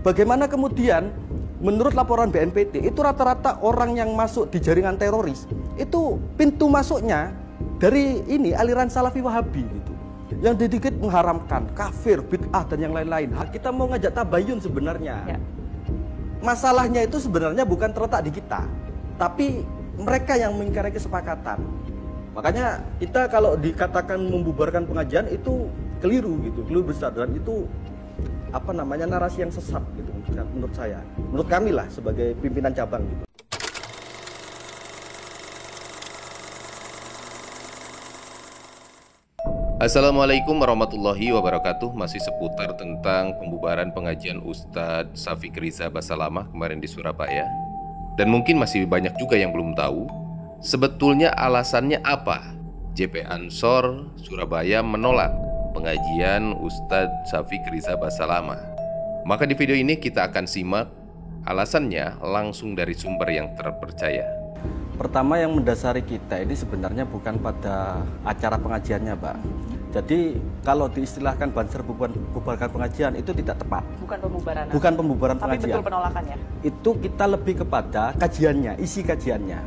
Bagaimana kemudian menurut laporan BNPT itu rata-rata orang yang masuk di jaringan teroris itu pintu masuknya dari ini aliran Salafi Wahabi gitu. Yang dikit mengharamkan kafir, bid'ah dan yang lain-lain. Kita mau ngajak tabayun sebenarnya. Ya. Masalahnya itu sebenarnya bukan terletak di kita, tapi mereka yang mengingkari kesepakatan. Makanya kita kalau dikatakan membubarkan pengajian itu keliru gitu, keliru besar, dan itu narasi yang sesat gitu menurut saya, menurut kami lah sebagai pimpinan cabang gitu. Assalamualaikum warahmatullahi wabarakatuh. Masih seputar tentang pembubaran pengajian Ustadz Syafiq Riza Basalamah kemarin di Surabaya. Dan mungkin masih banyak juga yang belum tahu sebetulnya alasannya apa JP Ansor Surabaya menolak pengajian Ustadz Syafiq Riza Basalamah. Maka di video ini kita akan simak alasannya langsung dari sumber yang terpercaya. Pertama, yang mendasari kita ini sebenarnya bukan pada acara pengajiannya, Pak. Jadi kalau diistilahkan Banser bubarkan pengajian itu tidak tepat. Bukan pembubaran. Bukan pembubaran tapi pengajian. Betul penolakannya. Itu kita lebih kepada kajiannya, isi kajiannya.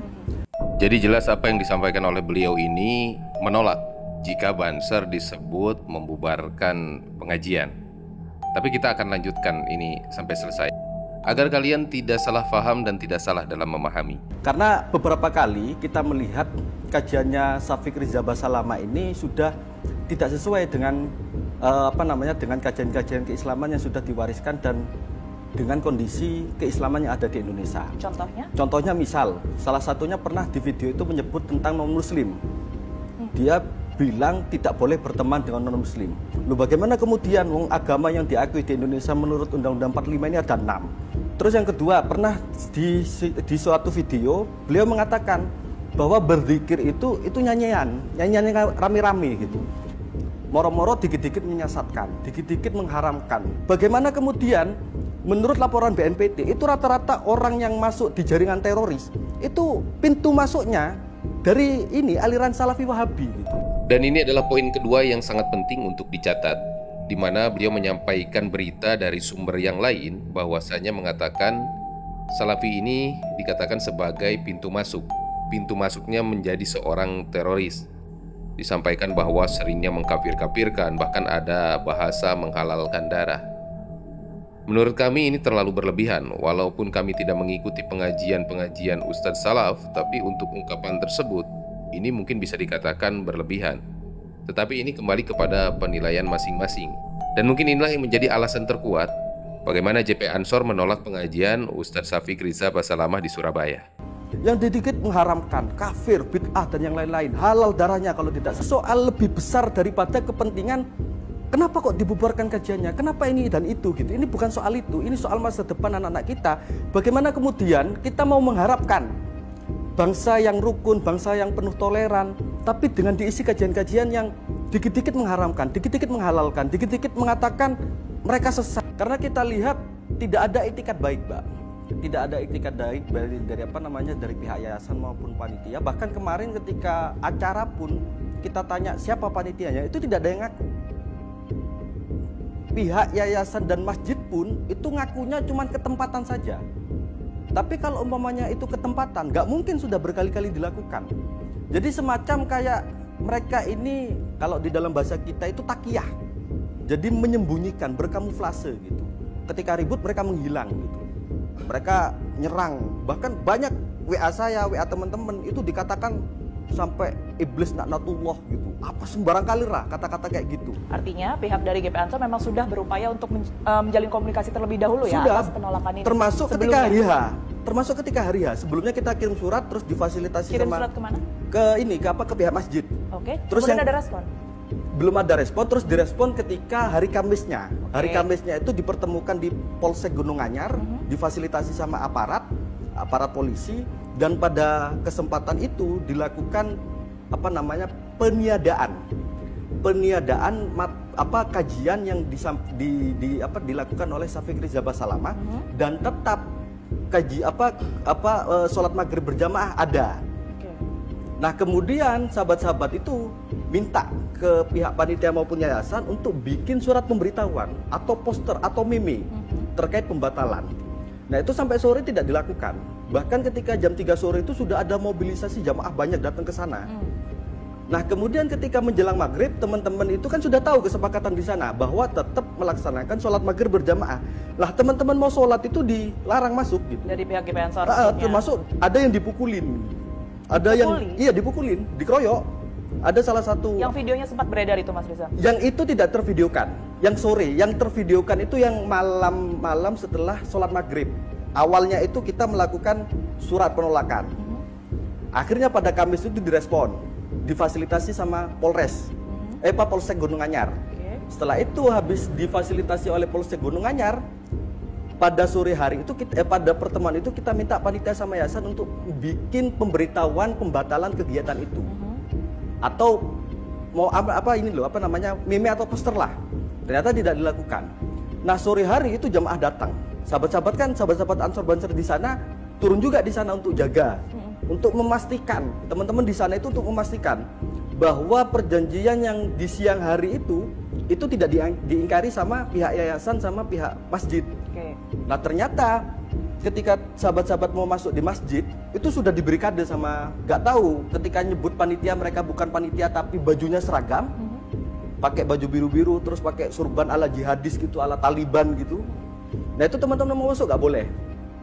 Jadi jelas apa yang disampaikan oleh beliau ini menolak jika Banser disebut membubarkan pengajian. Tapi kita akan lanjutkan ini sampai selesai agar kalian tidak salah paham dan tidak salah dalam memahami. Karena beberapa kali kita melihat kajiannya Syafiq Riza Basalamah ini sudah tidak sesuai dengan dengan kajian-kajian keislaman yang sudah diwariskan dan dengan kondisi keislaman yang ada di Indonesia. Contohnya? Contohnya misal, salah satunya pernah di video itu menyebut tentang non-muslim. Dia bilang tidak boleh berteman dengan non-muslim. Loh, bagaimana kemudian agama yang diakui di Indonesia menurut Undang-Undang 45 ini ada 6. Terus yang kedua, pernah di suatu video beliau mengatakan bahwa berzikir itu nyanyian yang rame-rame gitu. Moro-moro dikit-dikit menyesatkan, dikit-dikit mengharamkan. Bagaimana kemudian menurut laporan BNPT itu rata-rata orang yang masuk di jaringan teroris itu pintu masuknya dari ini aliran Salafi Wahabi gitu. Dan ini adalah poin kedua yang sangat penting untuk dicatat, di mana beliau menyampaikan berita dari sumber yang lain bahwasanya mengatakan Salafi ini dikatakan sebagai pintu masuk. Pintu masuknya menjadi seorang teroris. Disampaikan bahwa seringnya mengkafir-kafirkan, bahkan ada bahasa menghalalkan darah. Menurut kami ini terlalu berlebihan. Walaupun kami tidak mengikuti pengajian-pengajian Ustadz Salaf, tapi untuk ungkapan tersebut ini mungkin bisa dikatakan berlebihan. Tetapi ini kembali kepada penilaian masing-masing. Dan mungkin inilah yang menjadi alasan terkuat bagaimana JP Ansor menolak pengajian Ustadz Syafiq Riza Basalamah di Surabaya. Yang dikit mengharamkan kafir, bid'ah dan yang lain-lain, halal darahnya kalau tidak. Soal lebih besar daripada kepentingan kenapa kok dibubarkan kajiannya, kenapa ini dan itu gitu. Ini bukan soal itu, ini soal masa depan anak-anak kita. Bagaimana kemudian kita mau mengharapkan bangsa yang rukun, bangsa yang penuh toleran, tapi dengan diisi kajian-kajian yang dikit-dikit mengharamkan, dikit-dikit menghalalkan, dikit-dikit mengatakan mereka sesat. Karena kita lihat tidak ada itikat baik, Mbak. Tidak ada itikat baik dari pihak yayasan maupun panitia. Bahkan kemarin ketika acara pun kita tanya siapa panitianya, itu tidak ada yang ngaku. Pihak yayasan dan masjid pun itu ngakunya cuma ketempatan saja. Tapi kalau umpamanya itu ketempatan, nggak mungkin sudah berkali-kali dilakukan. Jadi semacam kayak mereka ini kalau di dalam bahasa kita itu takiyah. Jadi menyembunyikan, berkamuflase gitu. Ketika ribut mereka menghilang gitu. Mereka nyerang. Bahkan banyak WA saya, WA teman-teman itu dikatakan sampai iblis laknatullah gitu. Apa sembarang kali lah kata-kata kayak gitu. Artinya pihak dari GP Ansor memang sudah berupaya untuk menjalin komunikasi terlebih dahulu ya atas penolakan ini. Termasuk ketika hari H. Sebelumnya kita kirim surat terus difasilitasi surat kemana? Ke pihak masjid. Oke. Terus kemudian ada respon? Belum ada respon, terus direspon ketika hari Kamisnya. Hari Kamisnya itu dipertemukan di Polsek Gunung Anyar, difasilitasi sama aparat polisi, dan pada kesempatan itu dilakukan peniadaan kajian yang dilakukan oleh Syafiq Riza Basalamah, dan tetap sholat maghrib berjamaah ada. Nah kemudian sahabat-sahabat itu minta ke pihak panitia maupun yayasan untuk bikin surat pemberitahuan atau poster atau meme terkait pembatalan. Nah itu sampai sore tidak dilakukan. Bahkan ketika jam 3 sore itu sudah ada mobilisasi jamaah banyak datang ke sana. Nah kemudian ketika menjelang maghrib, teman-teman itu kan sudah tahu kesepakatan di sana bahwa tetap melaksanakan sholat maghrib berjamaah. Lah teman-teman mau sholat itu dilarang masuk gitu. Dari pihak GP Ansor. Termasuk ada yang dipukulin, ada yang dipukulin, dikeroyok. Ada salah satu yang videonya sempat beredar itu Mas Riza. Yang itu tidak tervideokan. Yang sore, yang tervideokan itu yang malam setelah sholat maghrib. Awalnya itu kita melakukan surat penolakan. Akhirnya pada Kamis itu direspon, difasilitasi sama Polres, Polsek Gunung Anyar. Setelah itu habis difasilitasi oleh Polsek Gunung Anyar, pada sore hari itu pada pertemuan itu kita minta panitia sama yayasan untuk bikin pemberitahuan pembatalan kegiatan itu. Atau mau meme atau poster lah. Ternyata tidak dilakukan. Nah sore hari itu jamaah datang. Sahabat-sahabat Ansor Banser di sana turun juga di sana untuk jaga, untuk memastikan teman-teman di sana itu untuk memastikan bahwa perjanjian yang di siang hari itu tidak diingkari sama pihak yayasan sama pihak masjid. Nah ternyata ketika sahabat-sahabat mau masuk di masjid itu sudah diberi kade sama, nggak tahu ketika nyebut panitia mereka bukan panitia tapi bajunya seragam, pakai baju biru-biru terus pakai surban ala jihadis gitu, ala Taliban gitu. Nah itu teman-teman mau masuk nggak boleh.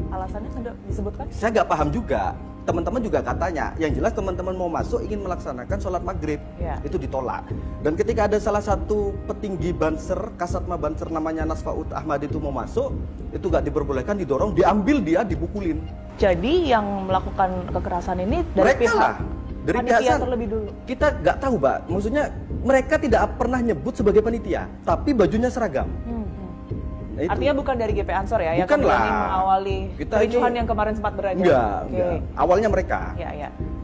Alasannya sudah disebutkan? Saya nggak paham juga. Teman-teman juga katanya, yang jelas teman-teman mau masuk ingin melaksanakan sholat maghrib, itu ditolak. Dan ketika ada salah satu petinggi Banser, Kasatma Banser namanya Nasfaud Ahmad itu mau masuk, itu nggak diperbolehkan, didorong, diambil dia, dipukulin. Jadi yang melakukan kekerasan ini dari mereka pihak lah, dari panitia terlebih dulu. Kita nggak tahu, Mbak. Maksudnya mereka tidak pernah nyebut sebagai panitia, tapi bajunya seragam. Nah, artinya bukan dari GP Ansor ya, bukan yang lah. Mengawali kericuhan yang kemarin sempat beredar. Enggak. Awalnya mereka.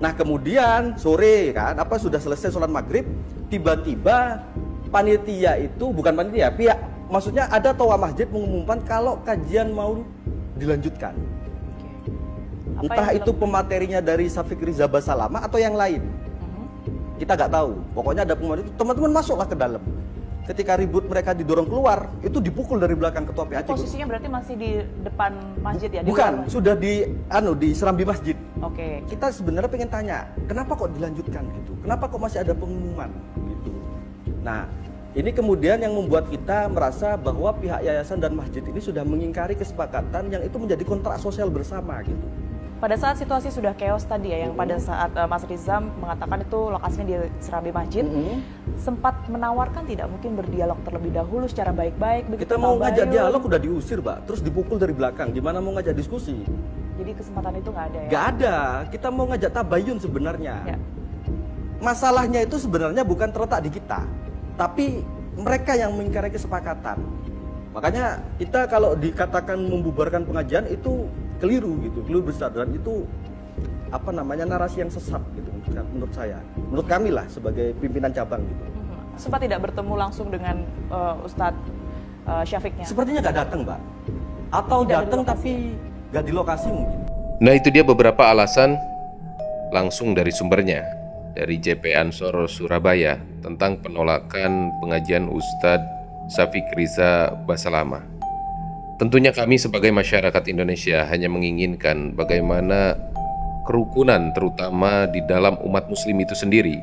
Nah kemudian sore kan, sudah selesai sholat maghrib, tiba-tiba panitia itu bukan panitia, pihak, maksudnya ada toa masjid mengumumkan kalau kajian mau dilanjutkan. Entah itu pematerinya dari Syafiq Riza Basalama atau yang lain. Kita nggak tahu. Pokoknya ada pengumuman itu, teman-teman masuklah ke dalam. Ketika ribut mereka didorong keluar, itu dipukul dari belakang ketua PAC. Posisinya berarti masih di depan masjid ya? Bukan, sudah di serambi masjid. Kita sebenarnya pengen tanya, kenapa kok dilanjutkan gitu? Kenapa kok masih ada pengumuman gitu? Nah, ini kemudian yang membuat kita merasa bahwa pihak yayasan dan masjid ini sudah mengingkari kesepakatan yang itu menjadi kontrak sosial bersama gitu. Pada saat situasi sudah chaos tadi ya, yang pada saat Mas Riza mengatakan itu lokasinya di serambi masjid, sempat menawarkan tidak mungkin berdialog terlebih dahulu secara baik-baik. Kita mau ngajak dialog udah diusir, Mbak, terus dipukul dari belakang. Gimana mau ngajak diskusi? Jadi kesempatan itu nggak ada ya? Nggak ada. Kita mau ngajak tabayun sebenarnya. Masalahnya itu sebenarnya bukan terletak di kita, tapi mereka yang mengingkari kesepakatan. Makanya kita kalau dikatakan membubarkan pengajian itu keliru gitu, keliru besar, dan itu narasi yang sesat gitu menurut saya, menurut kami lah sebagai pimpinan cabang gitu. Sempat tidak bertemu langsung dengan Ustadz Syafiqnya? Sepertinya nggak datang, Mbak, atau datang tapi nggak di lokasi mungkin. Nah itu dia beberapa alasan langsung dari sumbernya, dari JP Ansor Surabaya tentang penolakan pengajian Ustadz Syafiq Riza Basalama. Tentunya kami sebagai masyarakat Indonesia hanya menginginkan bagaimana kerukunan terutama di dalam umat muslim itu sendiri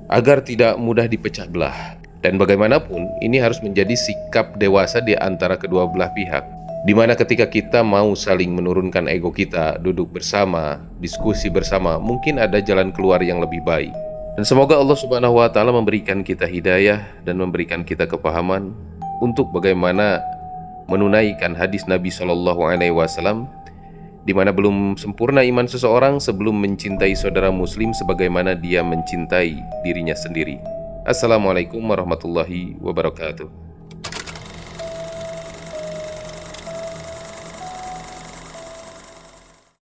agar tidak mudah dipecah belah. Dan bagaimanapun ini harus menjadi sikap dewasa di antara kedua belah pihak, di mana ketika kita mau saling menurunkan ego kita, duduk bersama, diskusi bersama, mungkin ada jalan keluar yang lebih baik. Dan semoga Allah Subhanahu wa Ta'ala memberikan kita hidayah dan memberikan kita kepahaman untuk bagaimana menunaikan hadis Nabi SAW, di mana belum sempurna iman seseorang sebelum mencintai saudara muslim sebagaimana dia mencintai dirinya sendiri. Assalamualaikum warahmatullahi wabarakatuh.